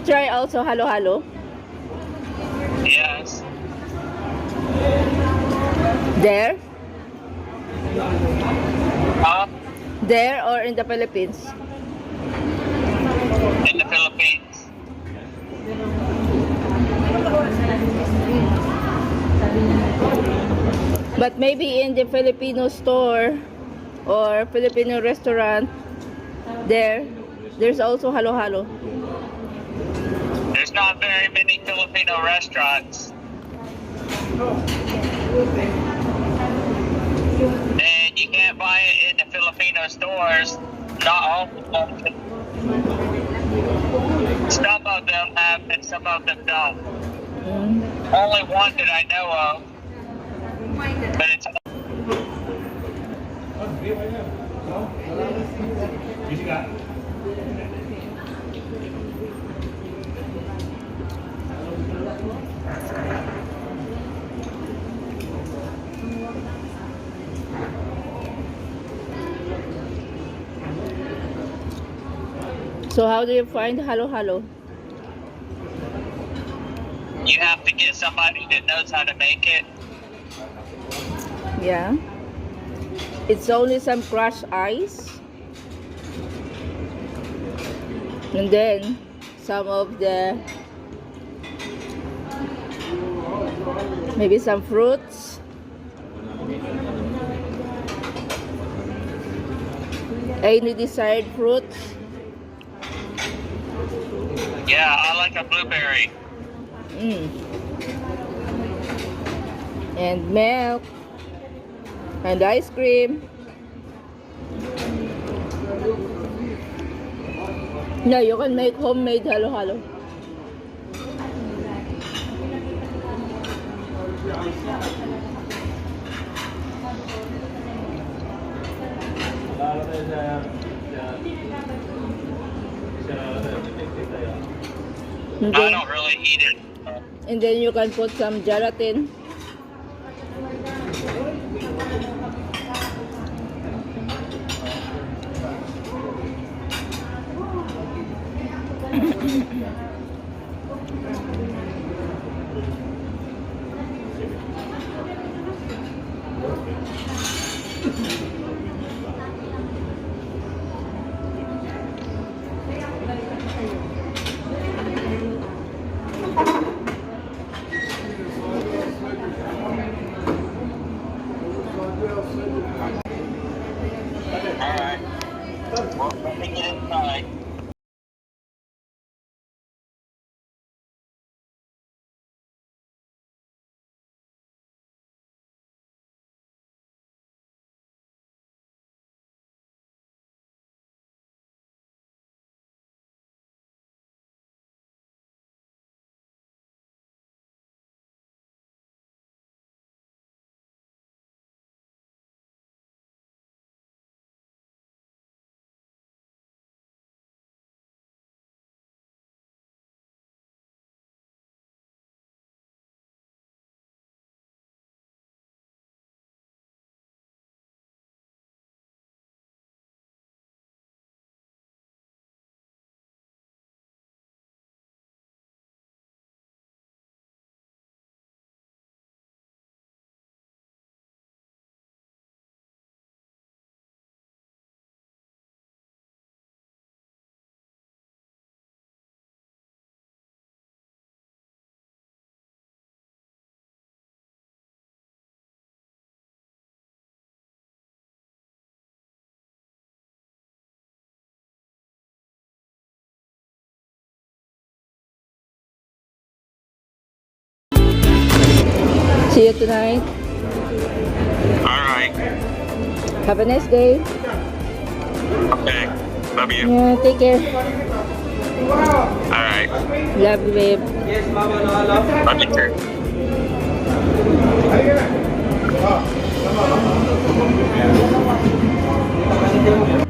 try also halo-halo? Yes. There? There or in the Philippines? in the Philippines. But maybe in the Filipino store or Filipino restaurant, there's also halo-halo. There's not very many Filipino restaurants. And you can't buy it in the Filipino stores. Not all of them. Some of them have and some of them don't. Only one that I know of. But it's So how do you find halo-halo? you have to get somebody that knows how to make it. Yeah. It's only some crushed ice. And then some of the maybe some fruits. Any desired fruits. Yeah, I like a blueberry. And milk. And ice cream. No, you can make homemade halo-halo. And I then, don't really eat it. and then you can put some gelatin. Alright. Well, let me get inside. See you tonight. Alright. Have a nice day. Okay. Love you. Yeah, take care. Alright. Love you, babe. Love you too.